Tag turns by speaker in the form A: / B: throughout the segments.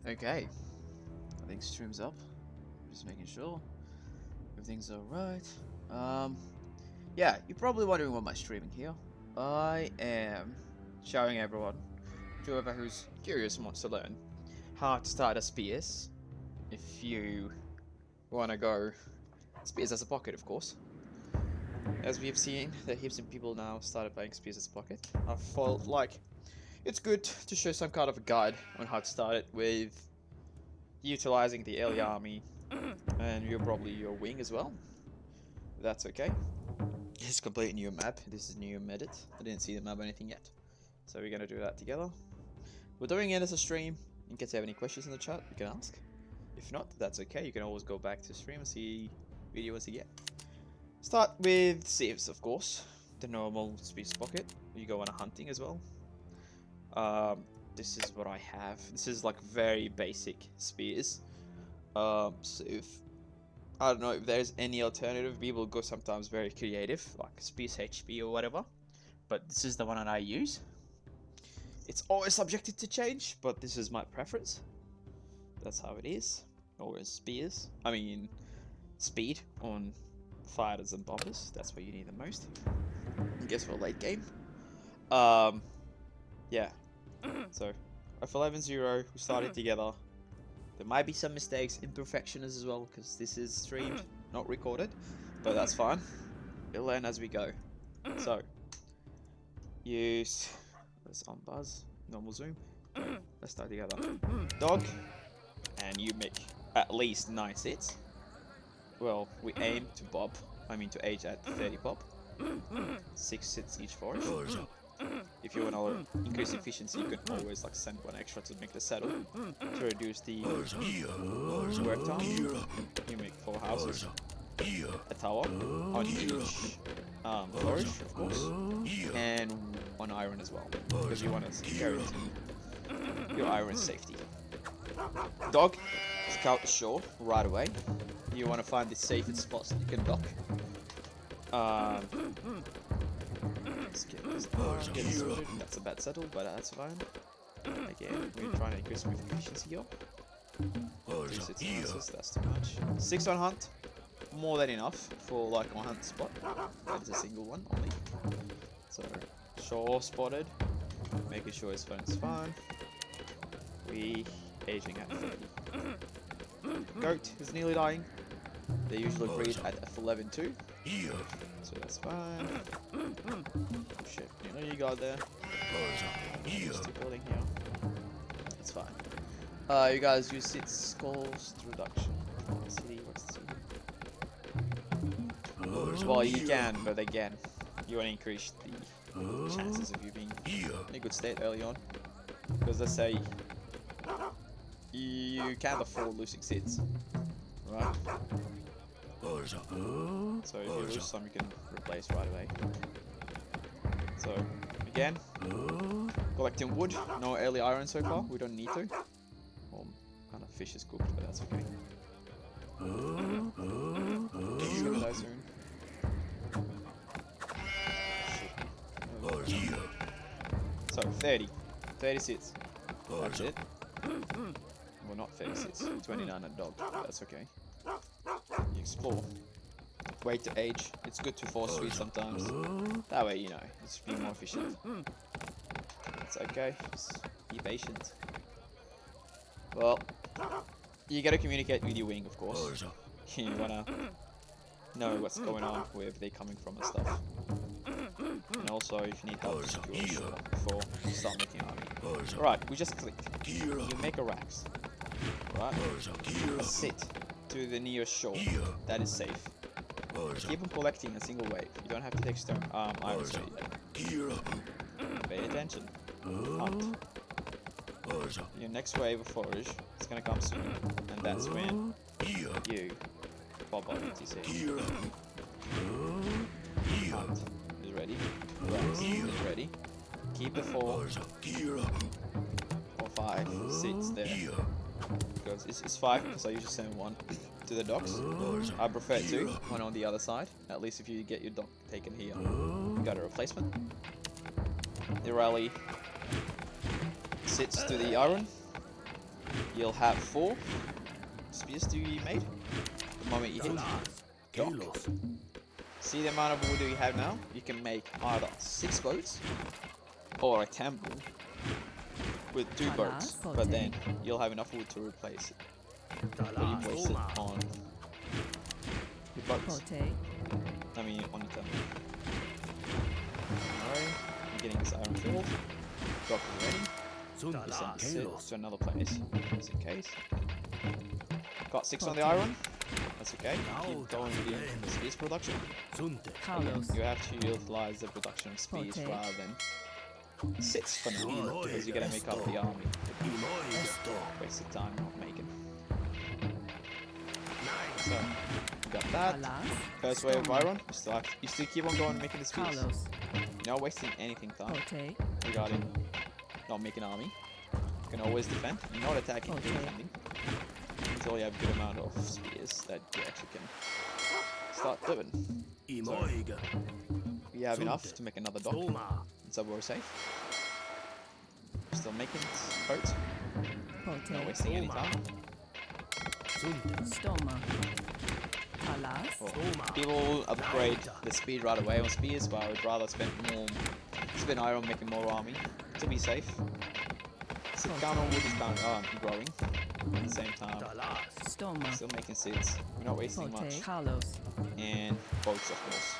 A: Okay, I think stream's up. Just making sure everything's alright. Yeah, you're probably wondering what am I streaming here. I am showing everyone, whoever who's curious and wants to learn, how to start a Spears. If you want to go Spears as a pocket, of course. As we have seen, there are heaps of people now started playing Spears as a pocket. I felt like it's good to show some kind of a guide on how to start it with utilizing the early army and you're probably your wing as well. That's okay. It's a completely new map. This is new medit. I didn't see the map or anything yet. So we're gonna do that together. We're doing it as a stream. In case you have any questions in the chat, you can ask. If not, that's okay. You can always go back to stream and see videos again. Start with saves, of course. The normal Spears pocket. You go on a hunting as well. This is what I have. This is like very basic Spears. So if I don't know if there's any alternative, people go sometimes very creative, like Spears HP or whatever. But this is the one that I use. It's always subjected to change, but this is my preference. That's how it is. Always Spears. I mean, speed on fighters and bombers. That's what you need the most. I guess for late game. Yeah. So, F11-0, we started together. There might be some mistakes, imperfections as well, because this is streamed, not recorded, but that's fine. We'll learn as we go. So, use, let's unbuzz, normal zoom. Let's start together. Dog, and you make at least 9 hits. Well, we aim to bob, to age at 30 pop. 6 hits each for us. If you want to increase efficiency, you can always like send one extra to make the saddle to reduce the work time. You make 4 houses, a tower on each flourish, of course, and on iron as well, because you want to guarantee your iron safety. Dog, scout the shore right away. You want to find the safest spots that you can dock. Let's get this sorted. That's a bad settle, but that's fine. Again, we're trying to increase some efficiency here. 3 sets of answers, that's too much. 6 on hunt, more than enough for like one hunt spot. That's a single one only. So, shore spotted, making sure his phone's fine. We aging at 30. Goat is nearly dying. They usually breed at F11 too. So that's fine. Shit, you know you got there. Still building here. It's fine. You guys use its cost reduction. City, what's the city? Well, you can, but again, you want to increase the chances of you being in a good state early on. Because let's say you can't afford losing seeds, right? So if you lose some, you can replace right away. So again, collecting wood. No early iron so far. We don't need to. Well, kind of fish is cooked, but that's okay. It's gonna die soon. Shit. So 30 seats. That's it. Well, not 30 seats. 29 a dog. That's okay. You explore. Wait to age. It's good to force feed sometimes. That way, you know, it's be more efficient. It's okay. Just be patient. Well, you gotta communicate with your wing, of course. You wanna know what's going on, where they're coming from and stuff. And also, if you need help, just secure a shore before you start making an army. Right, we just clicked. You make a racks. Right? Sit to the nearest shore. That is safe. Keep on collecting a single wave. You don't have to take stone iron speed. Pay attention. Hunt. Your next wave of forage is gonna come soon, and that's when you pop up NTC. Hunt is ready. Rax is ready. Keep the 4 or 5 seats there. Because it's 5 because I usually send 1 to the docks. I prefer 2, 1 on the other side. At least if you get your dock taken here, you got a replacement. The rally sits to the iron. you'll have 4 spears to be made the moment you hit dock. See the amount of wood that you have now? You can make either 6 boats or a temple with 2 boats, but then you'll have enough wood to replace it. But you waste it on your boats. I mean, on your temple. Alright, you're getting this iron filled. Dock is ready. You send this to another place, just in case. Got 6 on the iron. That's okay. Keep going with the spears production. Again, you have to utilize the production of spears rather than sits for now, because you're gonna make up the army. Waste of time not making. So, you got that. First wave of iron. You still keep on going making the spears. You're not wasting anything time regarding not making army. You can always defend. You're not attacking, you're defending. Until you have a good amount of spears that you actually can start living. So, we have enough to make another dock. So we're safe. Still making boats. Not wasting any time. People upgrade the speed right away on spears, but I would rather spend iron making more army to be safe. So count on wood is growing at the same time. Still making seeds. We're not wasting much. And boats, of course.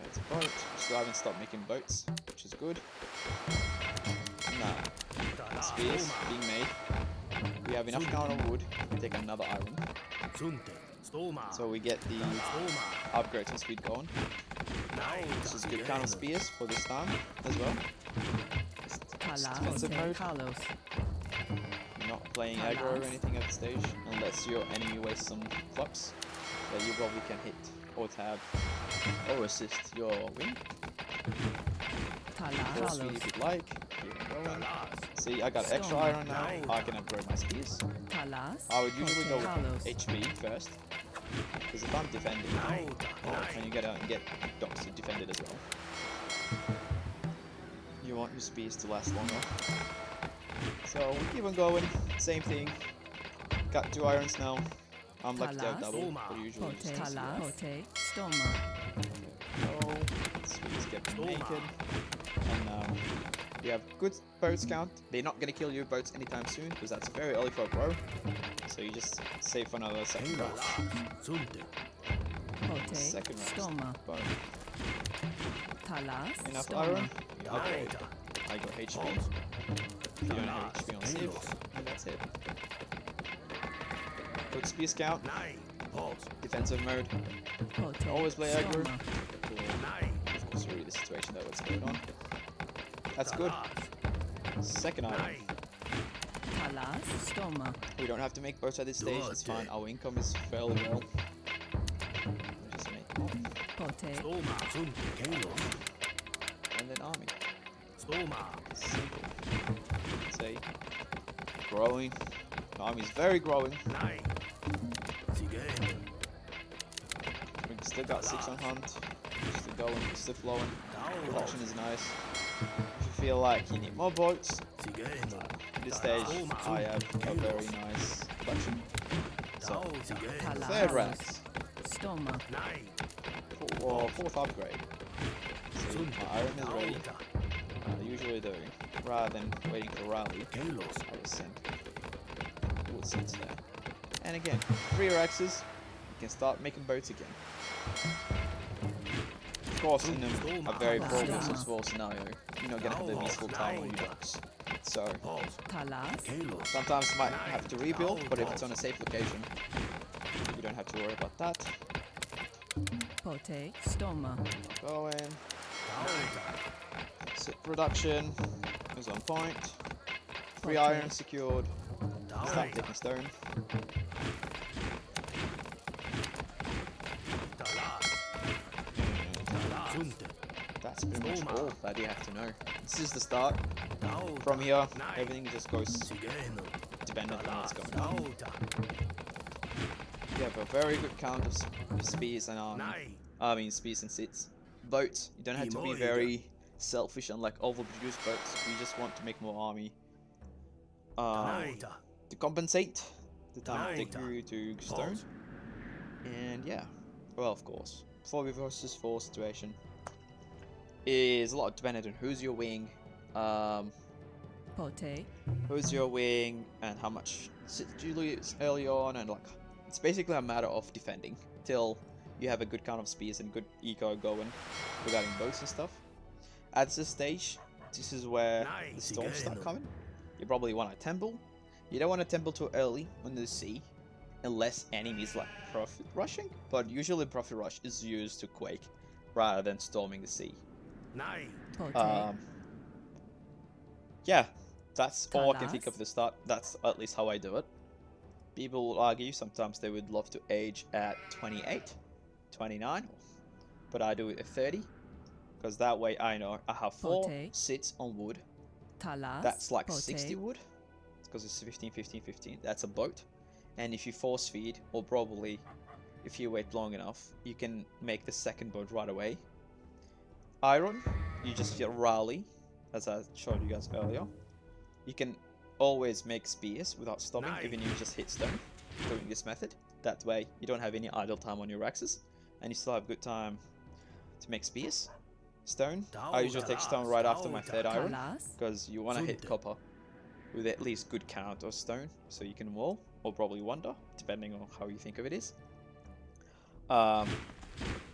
A: That's a boat. Still haven't stopped making boats, which is good. Now, spears being made. We have enough count on wood. We take another iron. So we get the upgrades on speed going. This is a good count of spears for this time as well. It's defensive mode. You're not playing aggro or anything at this stage, unless your enemy wastes some flux that you probably can hit or tab or assist your wing. Or speed if you'd like. Keep on going. See, I got extra iron now. I can upgrade my spears. I would usually go with HP first, because if I'm defending, and you get out and get docks to defend it as well. You want your spears to last longer. So we keep on going. Same thing. Got 2 irons now. I'm lucky to have double, but usually just So spears get naked. And now we have good boats count. They're not going to kill your boats anytime soon, because that's very early for a pro. So you just save for another second round. Second round. Boat. Enough iron. Upgrade. I got HP. You don't have HP on Civ. And that's it. Good spear scout. Defensive mode. Always play aggro. Of course, you read the situation that what's going on. That's good. Second item. We don't have to make boats at this stage, it's fine. Our income is fairly well. We'll just make more. And then army. Simple. See? Growing. The army is very growing. We still got 6 on hunt. Still going, still flowing. Production is nice. If you feel like you need more boats, at this stage I have a very nice production. So, third ranks. Fourth upgrade. See, my iron is ready. I usually do. Rather than waiting for rally, I will send wood seeds there. And again, 3 raxes, you can start making boats again. Of course, in a very progress or small scenario, you're not gonna have the peaceful time on your docks. So, sometimes you might have to rebuild, but if it's on a safe location, you don't have to worry about that. Going. Sit production is on point. 3 iron secured. Start taking stone. That's pretty much all that you have to know. This is the start. From here, everything just goes dependent on what's going on. You have a very good count of spears and spears and sits. Boats, you don't have to be very selfish and like overproduce boats. You just want to make more army to compensate the time it takes you to stone. And yeah, well, of course, 4v versus 4 situation is a lot dependent on who's your wing, who's your wing, and how much you lose early on, and like it's basically a matter of defending till you have a good count of spears and good eco going regarding boats and stuff. At this stage, this is where the storms start coming. You probably want a temple. You don't want a temple too early on the sea, unless enemies like profit rushing. But usually profit rush is used to quake rather than storming the sea. Yeah, that's all I can think of at the start. That's at least how I do it. People will argue sometimes they would love to age at 28, 29, but I do it at 30. Because that way I know I have 4 sits on wood. That's like 60 wood. Because it's 15, 15, 15. That's a boat. And if you force feed, or probably if you wait long enough, you can make the second boat right away. Iron, you just rally, as I showed you guys earlier. You can always make spears without stopping, even if you just hit stone doing this method. That way you don't have any idle time on your axes, and you still have good time to make spears. Stone, I usually take stone right after my third iron, because you want to hit copper with at least good count of stone, so you can wall, or probably wonder, depending on how you think of it is.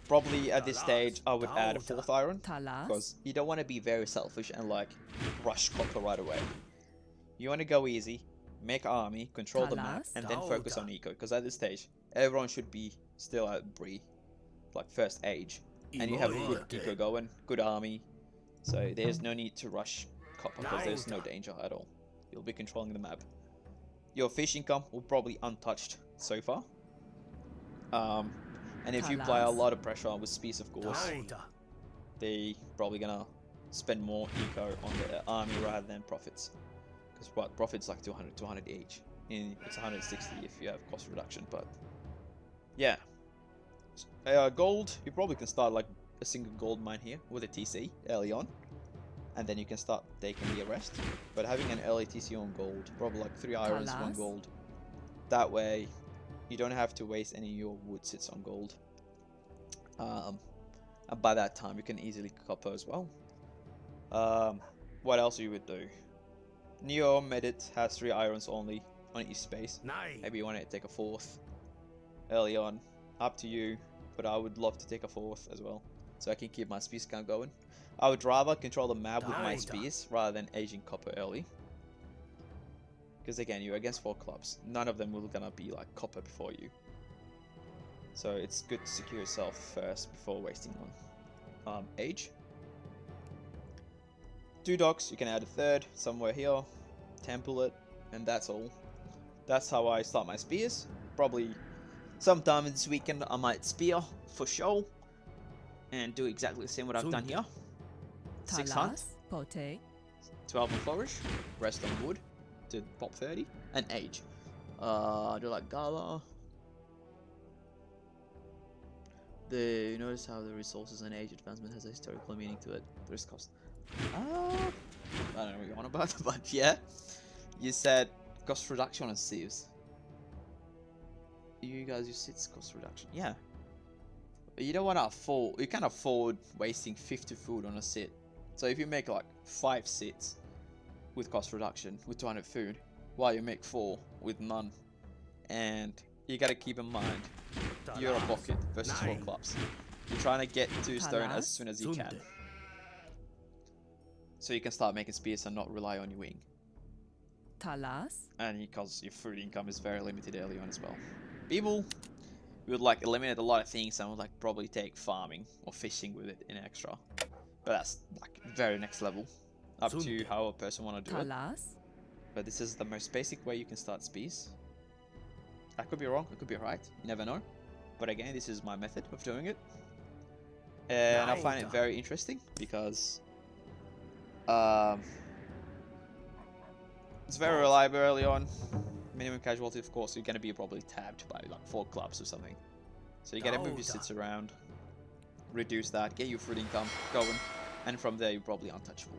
A: Probably at this stage I would add a 4th iron, because you don't want to be very selfish and like rush copper right away. You want to go easy, make army, control the map, and then focus on eco, because at this stage everyone should be still at Bree, like first age. And you have good eco going, good army, so there's no need to rush copper because there's no danger at all. You'll be controlling the map. Your fish income will probably untouched so far. And if you apply a lot of pressure with speeds, of course, they probably gonna spend more eco on the army rather than profits. Because what profits like 200, 200 each. It's 160 if you have cost reduction, but yeah. Gold, you probably can start like a single gold mine here with a TC early on, and then you can start taking the rest. But having an early TC on gold, probably like 3 irons, 1 gold, that way you don't have to waste any of your wood sits on gold. And by that time you can easily copper as well. What else you would do? Neo Medit has 3 irons only on each space. Maybe you want to take a 4th early on, up to you. But I would love to take a 4th as well, so I can keep my spears count going. I would rather control the map with my spears rather than aging copper early. Because again, you're against 4 clubs. None of them will gonna be like copper before you. So it's good to secure yourself first before wasting on age. 2 docks, you can add a 3rd somewhere here, temple it, and that's all. That's how I start my spears. Probably sometime this weekend I might spear for show and do exactly the same what I've done here. 6 hunt, 12 on flourish, rest on wood to pop 30, and age. Do like Gala. You notice how the resources and age advancement has a historical meaning to it. There's cost. I don't know what you're on about, but yeah. You said cost reduction on sieves. You guys use sits cost reduction. Yeah. You don't want to afford, you can't afford wasting 50 food on a sit. So if you make like 5 sits with cost reduction with 200 food, while you make 4 with none, and you gotta keep in mind, you're a pocket versus 4 clubs. You're trying to get 2 stone as soon as you can. So you can start making spears and not rely on your wing. And because your food income is very limited early on as well. People would like eliminate a lot of things and would like probably take farming or fishing with it in extra. But that's like very next level. Up to how a person want to do it. But this is the most basic way you can start spears. I could be wrong, I could be right, you never know. But again, this is my method of doing it. And I find it very interesting because it's very reliable early on. Minimum casualty, of course, you're going to be probably tabbed by like 4 clubs or something. So you got to move your sits around, reduce that, get your fruit income going, and from there you're probably untouchable.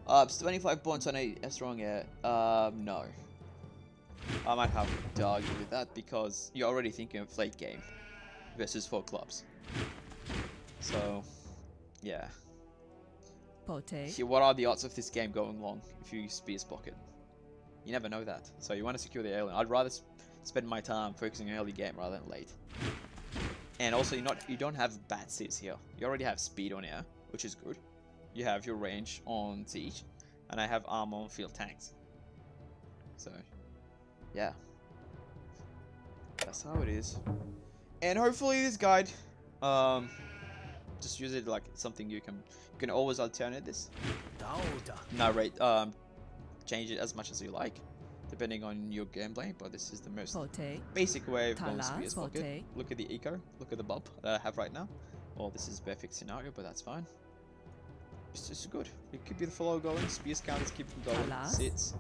A: It's 25 points on a strong air. No. I might have to argue with that because you're already thinking of late game versus 4 clubs. So, yeah. What are the odds of this game going long if you use Spear's Pocket? You never know that. So you want to secure the alien. I'd rather spend my time focusing on early game rather than late. And also, you don't have bad sieves here. You already have speed on air, which is good. You have your range on siege, and I have armor on field tanks. So, yeah, that's how it is. And hopefully this guide, just use it like something you can always alternate this. Narrate, change it as much as you like, depending on your gameplay. But this is the most basic way of going Spear's Pocket. Look at the eco, look at the bob that I have right now. Well, this is perfect scenario, but that's fine. It's just good. You keep the flow going. Spears counters keep them going. Sits.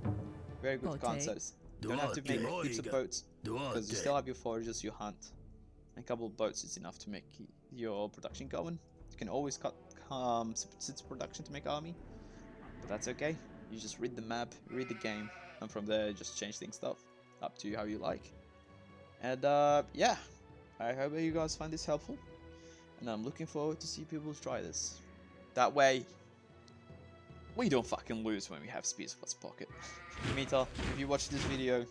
A: Very good concepts. You don't have to make heaps of boats because you still have your forages, your hunt. A couple of boats is enough to make your production going. You can always cut sits production to make army, but that's okay. You just read the map, read the game, and from there just change things up to you how you like. And yeah, I hope that you guys find this helpful, and I'm looking forward to see people try this. That way, we don't fucking lose when we have Spear's Pocket. Mita, if you watch this video,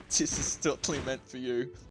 A: this is totally meant for you.